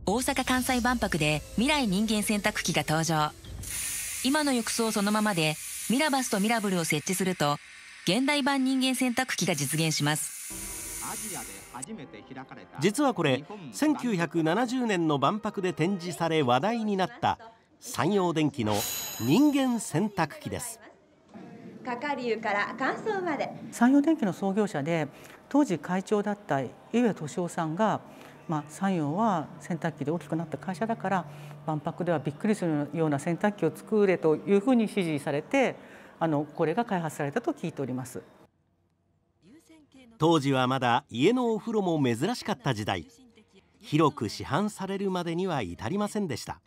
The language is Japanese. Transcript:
大阪・関西万博で未来人間洗濯機が登場。今の浴槽そのままでミラバスとミラブルを設置すると現代版人間洗濯機が実現します。実はこれ1970年の万博で展示され話題になった三洋電機の人間洗濯機です。係湯から乾燥まで。三洋電機の創業者で当時会長だった井上俊夫さんが、三洋は洗濯機で大きくなった会社だから万博ではびっくりするような洗濯機を作れというふうに指示されてこれが開発されたと聞いております。当時はまだ家のお風呂も珍しかった時代、広く市販されるまでには至りませんでした。